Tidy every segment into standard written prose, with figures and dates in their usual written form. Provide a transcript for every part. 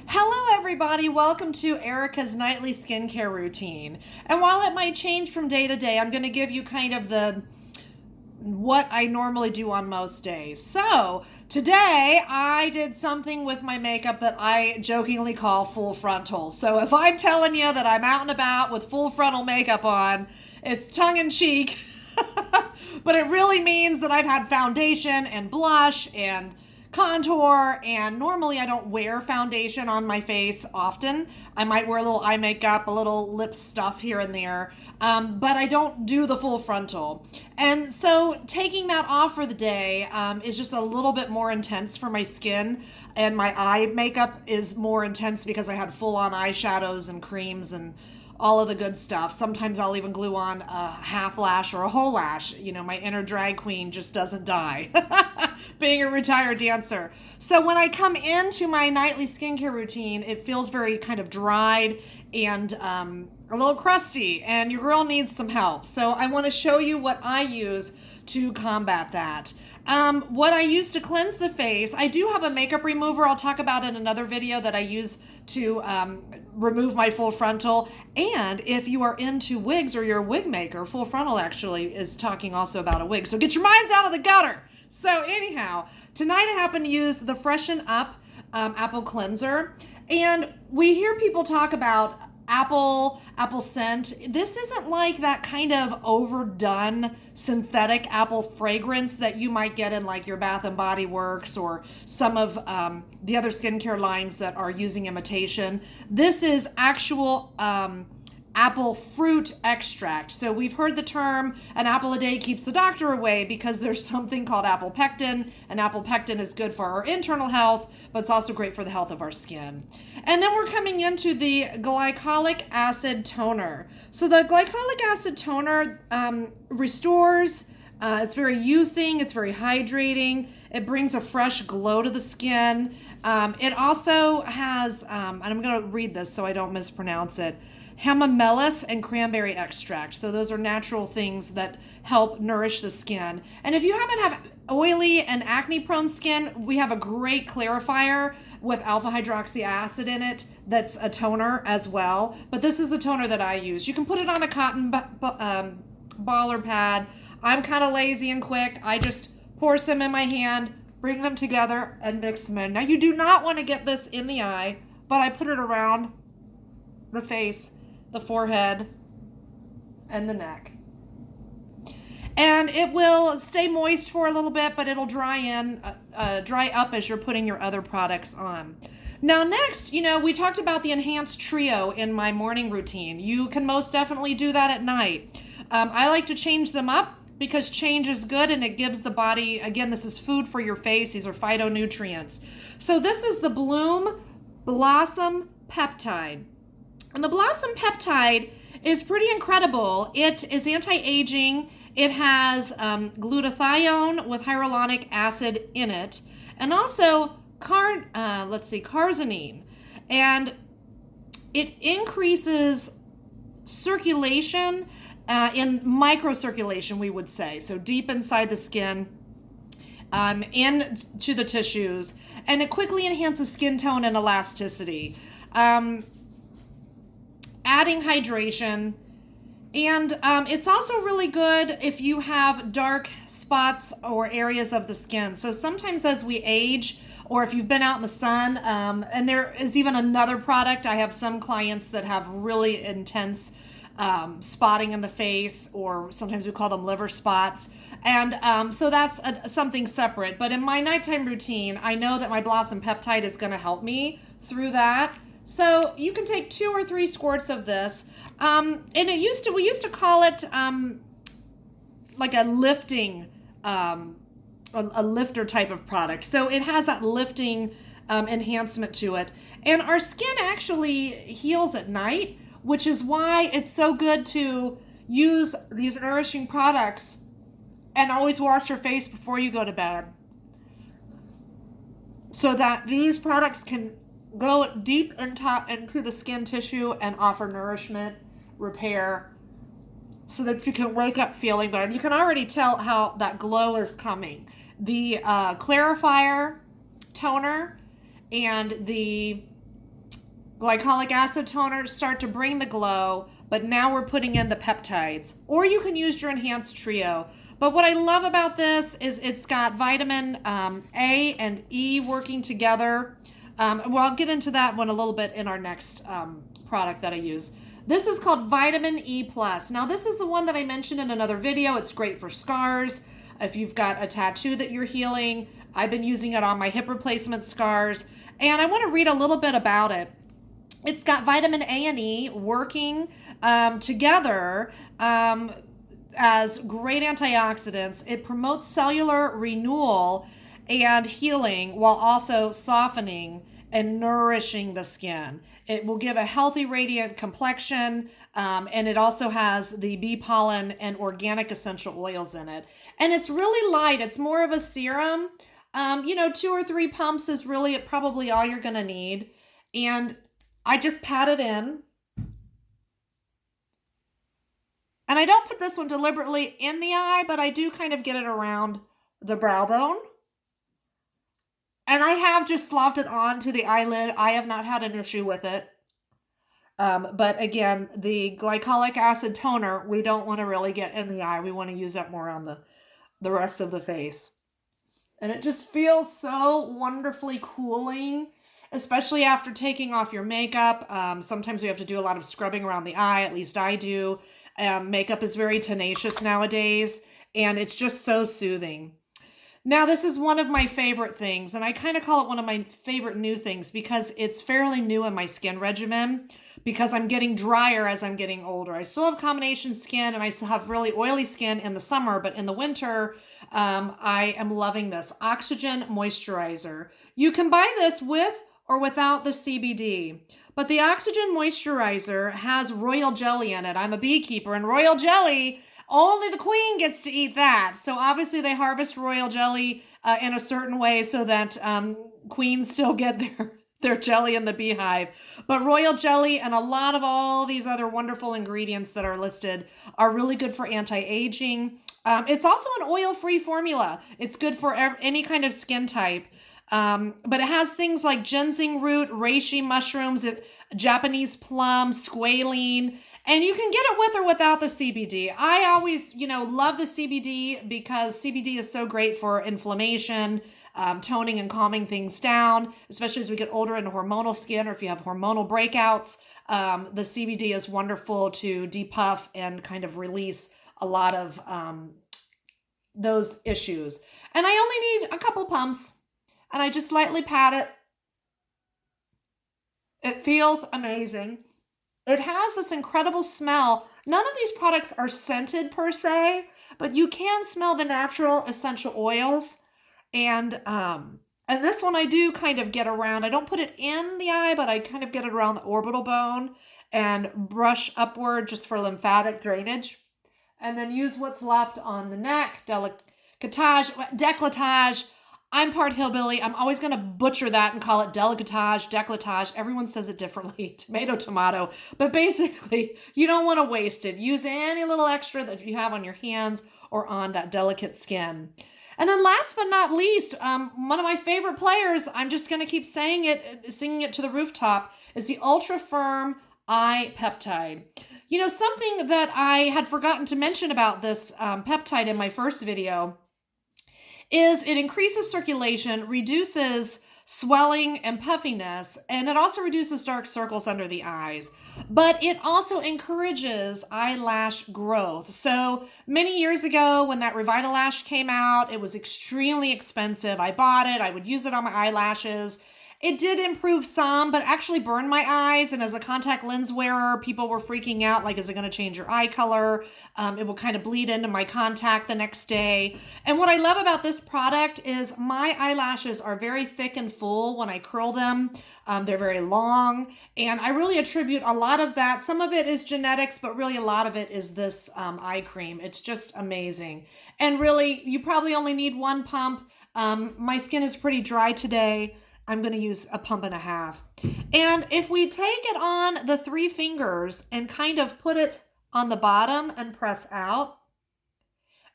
Hello everybody, welcome to Erica's nightly skincare routine. And while it might change from day to day, I'm going to give you kind of what I normally do on most days. So today I did something with my makeup that I jokingly call full frontal. So if I'm telling you that I'm out and about with full frontal makeup on, it's tongue in cheek, but it really means that I've had foundation and blush and contour, and normally I don't wear foundation on my face often. I might wear a little eye makeup, a little lip stuff here and there, but I don't do the full frontal. And so taking that off for the day is just a little bit more intense for my skin, and my eye makeup is more intense because I had full on eyeshadows and creams and all of the good stuff. Sometimes I'll even glue on a half lash or a whole lash. You know, my inner drag queen just doesn't die. Being a retired dancer. So when I come into my nightly skincare routine, it feels very kind of dried and a little crusty, and your girl needs some help. So I want to show you what I use to combat that. What I use to cleanse the face, I do have a makeup remover I'll talk about in another video that I use to remove my full frontal. And if you are into wigs or you're a wig maker, full frontal actually is talking also about a wig. So get your minds out of the gutter. So anyhow, tonight I happen to use the Freshen Up Apple Cleanser. And we hear people talk about apple scent. This isn't like that kind of overdone synthetic apple fragrance that you might get in like your Bath and Body Works or some of the other skincare lines that are using imitation. This is actual apple fruit extract. So we've heard the term an apple a day keeps the doctor away because there's something called apple pectin, and apple pectin is good for our internal health, but it's also great for the health of our skin. And then we're coming into the glycolic acid toner. So the glycolic acid toner restores, it's very youthing, it's very hydrating, it brings a fresh glow to the skin. It also has, and I'm going to read this so I don't mispronounce it, hamamelis and cranberry extract. So those are natural things that help nourish the skin. And if you happen to have oily and acne prone skin, we have a great clarifier with alpha hydroxy acid in it that's a toner as well. But this is a toner that I use. You can put it on a cotton ball or pad. I'm kind of lazy and quick. I just pour some in my hand, bring them together, and mix them in. Now you do not want to get this in the eye, but I put it around the face, the forehead, and the neck. And it will stay moist for a little bit, but it'll dry up as you're putting your other products on. Now next, we talked about the enhanced trio in my morning routine. You can most definitely do that at night. I like to change them up because change is good and it gives the body, again, this is food for your face. These are phytonutrients. So this is the Bloom Blossom Peptide. And the Blossom Peptide is pretty incredible. It is anti-aging. It has glutathione with hyaluronic acid in it, and also carzinine. And it increases circulation in microcirculation, we would say, so deep inside the skin, into the tissues, and it quickly enhances skin tone and elasticity. Adding hydration, and it's also really good if you have dark spots or areas of the skin. So sometimes as we age, or if you've been out in the sun, and there is even another product, I have some clients that have really intense spotting in the face, or sometimes we call them liver spots, and so that's something separate. But in my nighttime routine, I know that my Blossom Peptide is going to help me through that. So you can take 2 or 3 squirts of this, and we used to call it like a lifting, a lifter type of product. So it has that lifting enhancement to it, and our skin actually heals at night, which is why it's so good to use these nourishing products and always wash your face before you go to bed, so that these products can go deep into the skin tissue and offer nourishment, repair, so that you can wake up feeling better. And you can already tell how that glow is coming. The clarifier toner and the glycolic acid toner start to bring the glow, but now we're putting in the peptides. Or you can use your enhanced trio. But what I love about this is it's got vitamin A and E working together. Well, I'll get into that one a little bit in our next product that I use. This is called Vitamin E+. Now, this is the one that I mentioned in another video. It's great for scars. If you've got a tattoo that you're healing, I've been using it on my hip replacement scars. And I want to read a little bit about it. It's got vitamin A and E working together as great antioxidants. It promotes cellular renewal and healing while also softening and nourishing the skin. It will give a healthy, radiant complexion, and it also has the bee pollen and organic essential oils in it. And it's really light. It's more of a serum. 2 or 3 pumps is really probably all you're going to need. And I just pat it in. And I don't put this one deliberately in the eye, but I do kind of get it around the brow bone. And I have just slopped it onto the eyelid. I have not had an issue with it. But again, the glycolic acid toner, we don't want to really get in the eye. We want to use that more on the rest of the face. And it just feels so wonderfully cooling, especially after taking off your makeup. Sometimes we have to do a lot of scrubbing around the eye, at least I do. Makeup is very tenacious nowadays, and it's just so soothing. Now, this is one of my favorite things, and I kind of call it one of my favorite new things because it's fairly new in my skin regimen because I'm getting drier as I'm getting older. I still have combination skin, and I still have really oily skin in the summer, but in the winter, I am loving this Oxygen Moisturizer. You can buy this with or without the CBD, but the Oxygen Moisturizer has royal jelly in it. I'm a beekeeper, and royal jelly, only the queen gets to eat that. So obviously they harvest royal jelly in a certain way so that queens still get their jelly in the beehive. But royal jelly and a lot of all these other wonderful ingredients that are listed are really good for anti-aging. It's also an oil-free formula. It's good for any kind of skin type. But it has things like ginseng root, reishi mushrooms, Japanese plum, squalene, and you can get it with or without the CBD. I always, love the CBD because CBD is so great for inflammation, toning and calming things down, especially as we get older into hormonal skin or if you have hormonal breakouts. The CBD is wonderful to depuff and kind of release a lot of those issues. And I only need a couple pumps, and I just lightly pat it. It feels amazing. It has this incredible smell. None of these products are scented per se, but you can smell the natural essential oils. And this one I do kind of get around. I don't put it in the eye, but I kind of get it around the orbital bone and brush upward just for lymphatic drainage. And then use what's left on the neck, décolletage. I'm part hillbilly. I'm always going to butcher that and call it décolletage. Everyone says it differently, tomato. But basically, you don't want to waste it. Use any little extra that you have on your hands or on that delicate skin. And then last but not least, one of my favorite players, I'm just going to keep saying it, singing it to the rooftop, is the Ultra Firm Eye Peptide. Something that I had forgotten to mention about this peptide in my first video is it increases circulation, reduces swelling and puffiness, and it also reduces dark circles under the eyes. But it also encourages eyelash growth. So many years ago when that Revitalash came out, it was extremely expensive. I bought it. I would use it on my eyelashes. It did improve some, but actually burned my eyes. And as a contact lens wearer, people were freaking out, like, is it going to change your eye color? It will kind of bleed into my contact the next day. And what I love about this product is my eyelashes are very thick and full when I curl them. They're very long. And I really attribute a lot of that. Some of it is genetics, but really a lot of it is this eye cream. It's just amazing. And really, you probably only need one pump. My skin is pretty dry today. I'm going to use a pump and a half. And if we take it on the 3 fingers and kind of put it on the bottom and press out,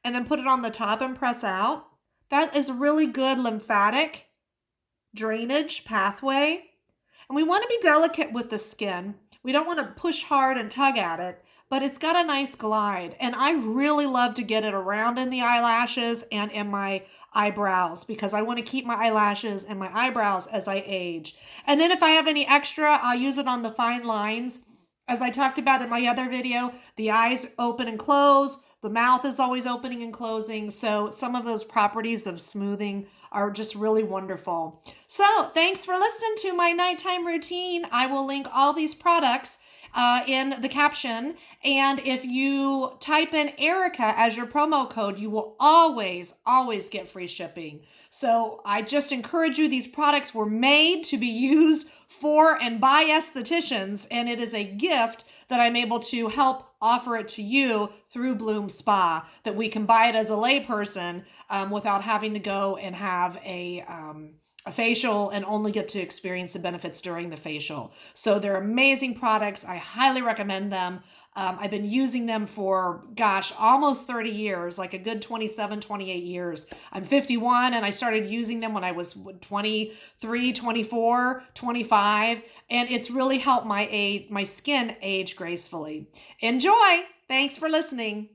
and then put it on the top and press out, that is a really good lymphatic drainage pathway. And we want to be delicate with the skin. We don't want to push hard and tug at it, but it's got a nice glide. And I really love to get it around in the eyelashes and in my eyebrows because I want to keep my eyelashes and my eyebrows as I age. And then if I have any extra, I'll use it on the fine lines. As I talked about in my other video, the eyes open and close. The mouth is always opening and closing. So some of those properties of smoothing are just really wonderful. So thanks for listening to my nighttime routine. I will link all these products in the caption. And if you type in Erica as your promo code, you will always get free shipping. So I just encourage you, these products were made to be used for and by estheticians, and it is a gift that I'm able to help offer it to you through Bloom Spa, that we can buy it as a layperson without having to go and have a facial and only get to experience the benefits during the facial. So they're amazing products. I highly recommend them. I've been using them for, gosh, almost 30 years, like a good 27, 28 years. I'm 51 and I started using them when I was 23, 24, 25. And it's really helped my skin age gracefully. Enjoy. Thanks for listening.